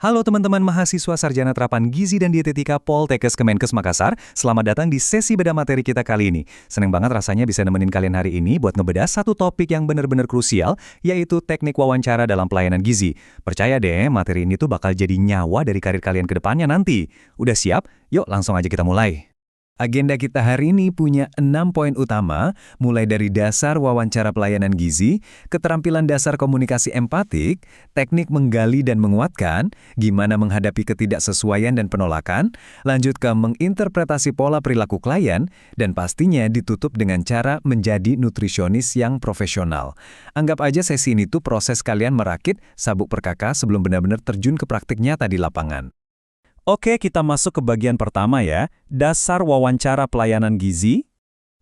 Halo teman-teman mahasiswa Sarjana Terapan Gizi dan Dietetika Poltekkes Kemenkes Makassar. Selamat datang di sesi beda materi kita kali ini. Seneng banget rasanya bisa nemenin kalian hari ini buat ngebedah satu topik yang benar-benar krusial, yaitu teknik wawancara dalam pelayanan gizi. Percaya deh, materi ini tuh bakal jadi nyawa dari karir kalian ke depannya nanti. Udah siap? Yuk langsung aja kita mulai. Agenda kita hari ini punya 6 poin utama, mulai dari dasar wawancara pelayanan gizi, keterampilan dasar komunikasi empatik, teknik menggali dan menguatkan, gimana menghadapi ketidaksesuaian dan penolakan, lanjut ke menginterpretasi pola perilaku klien, dan pastinya ditutup dengan cara menjadi nutrisionis yang profesional. Anggap aja sesi ini tuh proses kalian merakit sabuk perkaka sebelum benar-benar terjun ke praktik nyata di lapangan. Oke, kita masuk ke bagian pertama ya, dasar wawancara pelayanan gizi.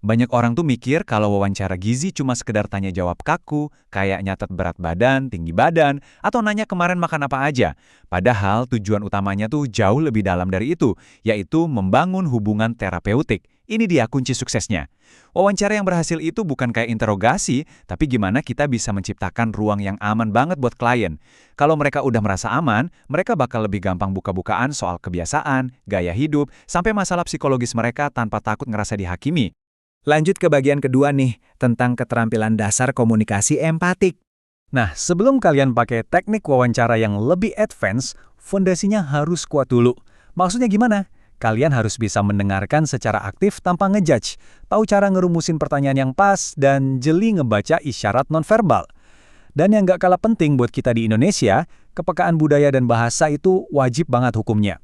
Banyak orang tuh mikir kalau wawancara gizi cuma sekedar tanya jawab kaku, kayak nyatet berat badan, tinggi badan, atau nanya kemarin makan apa aja. Padahal tujuan utamanya tuh jauh lebih dalam dari itu, yaitu membangun hubungan terapeutik. Ini dia kunci suksesnya. Wawancara yang berhasil itu bukan kayak interogasi, tapi gimana kita bisa menciptakan ruang yang aman banget buat klien. Kalau mereka udah merasa aman, mereka bakal lebih gampang buka-bukaan soal kebiasaan, gaya hidup, sampai masalah psikologis mereka tanpa takut ngerasa dihakimi. Lanjut ke bagian kedua nih, tentang keterampilan dasar komunikasi empatik. Nah, sebelum kalian pakai teknik wawancara yang lebih advance, fondasinya harus kuat dulu. Maksudnya gimana? Kalian harus bisa mendengarkan secara aktif tanpa ngejudge, tahu cara ngerumusin pertanyaan yang pas, dan jeli ngebaca isyarat nonverbal. Dan yang gak kalah penting buat kita di Indonesia, kepekaan budaya dan bahasa itu wajib banget hukumnya.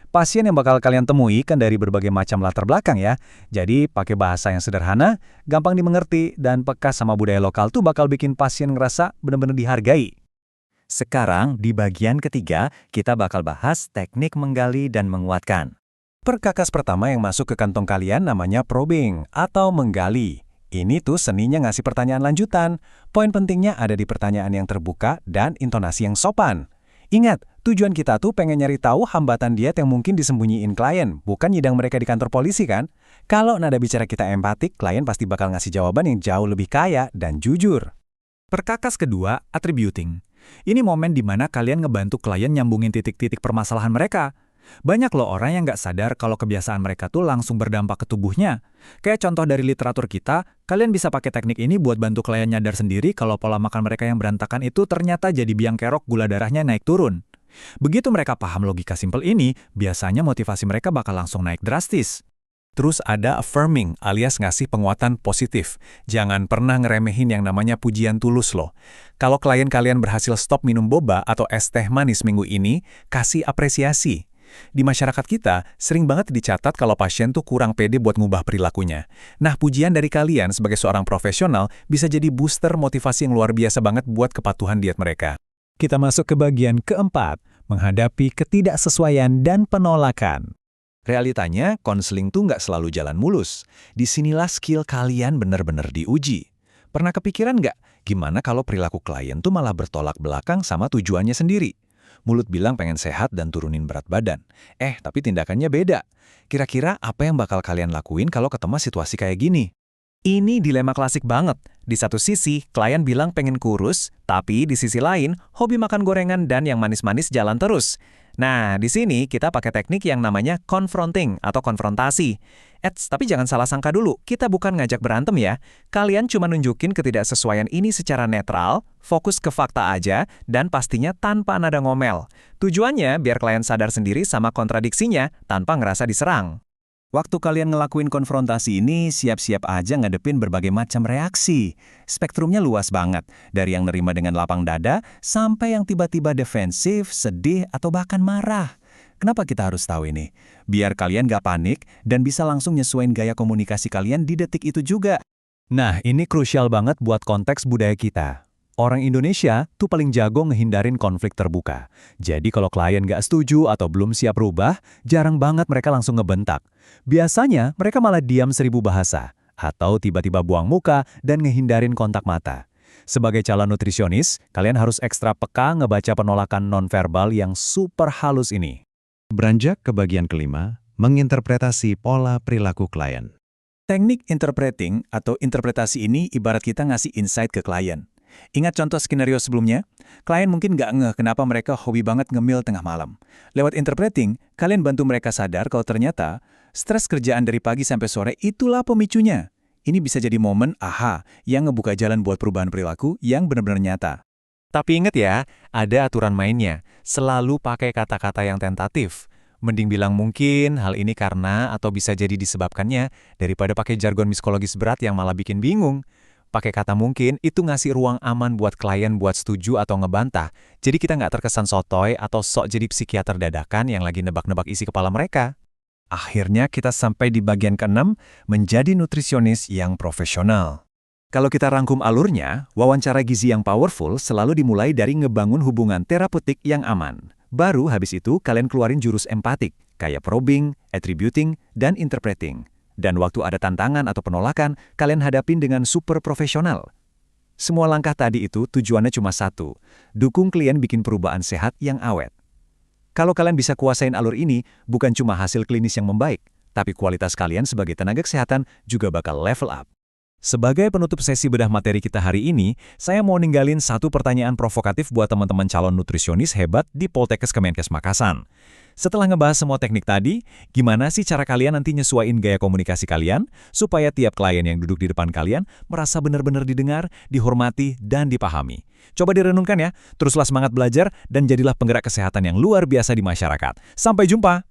Pasien yang bakal kalian temui kan dari berbagai macam latar belakang ya. Jadi pakai bahasa yang sederhana, gampang dimengerti, dan peka sama budaya lokal tuh bakal bikin pasien ngerasa benar-benar dihargai. Sekarang di bagian ketiga, kita bakal bahas teknik menggali dan menguatkan. Perkakas pertama yang masuk ke kantong kalian namanya probing atau menggali. Ini tuh seninya ngasih pertanyaan lanjutan. Poin pentingnya ada di pertanyaan yang terbuka dan intonasi yang sopan. Ingat, tujuan kita tuh pengen nyari tahu hambatan diet yang mungkin disembunyiin klien, bukan nyidang mereka di kantor polisi kan? Kalau nada bicara kita empatik, klien pasti bakal ngasih jawaban yang jauh lebih kaya dan jujur. Perkakas kedua, attributing. Ini momen di mana kalian ngebantu klien nyambungin titik-titik permasalahan mereka. Banyak loh orang yang nggak sadar kalau kebiasaan mereka tuh langsung berdampak ke tubuhnya. Kayak contoh dari literatur kita, kalian bisa pakai teknik ini buat bantu klien nyadar sendiri kalau pola makan mereka yang berantakan itu ternyata jadi biang kerok gula darahnya naik turun. Begitu mereka paham logika simpel ini, biasanya motivasi mereka bakal langsung naik drastis. Terus ada affirming alias ngasih penguatan positif. Jangan pernah ngeremehin yang namanya pujian tulus loh. Kalau klien kalian berhasil stop minum boba atau es teh manis minggu ini, kasih apresiasi. Di masyarakat kita, sering banget dicatat kalau pasien tuh kurang pede buat ngubah perilakunya. Nah, pujian dari kalian sebagai seorang profesional bisa jadi booster motivasi yang luar biasa banget buat kepatuhan diet mereka. Kita masuk ke bagian keempat, menghadapi ketidaksesuaian dan penolakan. Realitanya, konseling tuh nggak selalu jalan mulus. Disinilah skill kalian benar-benar diuji. Pernah kepikiran nggak, gimana kalau perilaku klien tuh malah bertolak belakang sama tujuannya sendiri? Mulut bilang pengen sehat dan turunin berat badan. Tapi tindakannya beda. Kira-kira apa yang bakal kalian lakuin kalau ketemu situasi kayak gini? Ini dilema klasik banget. Di satu sisi, klien bilang pengen kurus, tapi di sisi lain, hobi makan gorengan dan yang manis-manis jalan terus. Nah, di sini kita pakai teknik yang namanya confronting atau konfrontasi. Tapi jangan salah sangka dulu, kita bukan ngajak berantem ya. Kalian cuma nunjukin ketidaksesuaian ini secara netral, fokus ke fakta aja, dan pastinya tanpa nada ngomel. Tujuannya biar klien sadar sendiri sama kontradiksinya tanpa ngerasa diserang. Waktu kalian ngelakuin konfrontasi ini, siap-siap aja ngadepin berbagai macam reaksi. Spektrumnya luas banget, dari yang nerima dengan lapang dada, sampai yang tiba-tiba defensif, sedih, atau bahkan marah. Kenapa kita harus tahu ini? Biar kalian gak panik, dan bisa langsung nyesuaiin gaya komunikasi kalian di detik itu juga. Nah, ini krusial banget buat konteks budaya kita. Orang Indonesia tuh paling jago ngehindarin konflik terbuka. Jadi kalau klien gak setuju atau belum siap rubah, jarang banget mereka langsung ngebentak. Biasanya mereka malah diam 1000 bahasa, atau tiba-tiba buang muka dan ngehindarin kontak mata. Sebagai calon nutrisionis, kalian harus ekstra peka ngebaca penolakan nonverbal yang super halus ini. Beranjak ke bagian kelima, menginterpretasi pola perilaku klien. Teknik interpreting atau interpretasi ini ibarat kita ngasih insight ke klien. Ingat contoh skenario sebelumnya? Klien mungkin nggak ngeh kenapa mereka hobi banget ngemil tengah malam. Lewat interpreting, kalian bantu mereka sadar kalau ternyata stres kerjaan dari pagi sampai sore itulah pemicunya. Ini bisa jadi momen aha yang ngebuka jalan buat perubahan perilaku yang benar-benar nyata. Tapi ingat ya, ada aturan mainnya. Selalu pakai kata-kata yang tentatif. Mending bilang mungkin hal ini karena atau bisa jadi disebabkannya daripada pakai jargon psikologis berat yang malah bikin bingung. Pakai kata mungkin itu ngasih ruang aman buat klien buat setuju atau ngebantah. Jadi kita nggak terkesan sotoy atau sok jadi psikiater dadakan yang lagi nebak-nebak isi kepala mereka. Akhirnya kita sampai di bagian ke-6, menjadi nutrisionis yang profesional. Kalau kita rangkum alurnya, wawancara gizi yang powerful selalu dimulai dari ngebangun hubungan terapeutik yang aman. Baru habis itu kalian keluarin jurus empatik, kayak probing, attributing, dan interpreting. Dan waktu ada tantangan atau penolakan, kalian hadapin dengan super profesional. Semua langkah tadi itu tujuannya cuma satu, dukung klien bikin perubahan sehat yang awet. Kalau kalian bisa kuasain alur ini, bukan cuma hasil klinis yang membaik, tapi kualitas kalian sebagai tenaga kesehatan juga bakal level up. Sebagai penutup sesi bedah materi kita hari ini, saya mau ninggalin satu pertanyaan provokatif buat teman-teman calon nutrisionis hebat di Poltekkes Kemenkes Makassar. Setelah ngebahas semua teknik tadi, gimana sih cara kalian nanti nyesuaiin gaya komunikasi kalian supaya tiap klien yang duduk di depan kalian merasa benar-benar didengar, dihormati, dan dipahami? Coba direnungkan ya, teruslah semangat belajar dan jadilah penggerak kesehatan yang luar biasa di masyarakat. Sampai jumpa!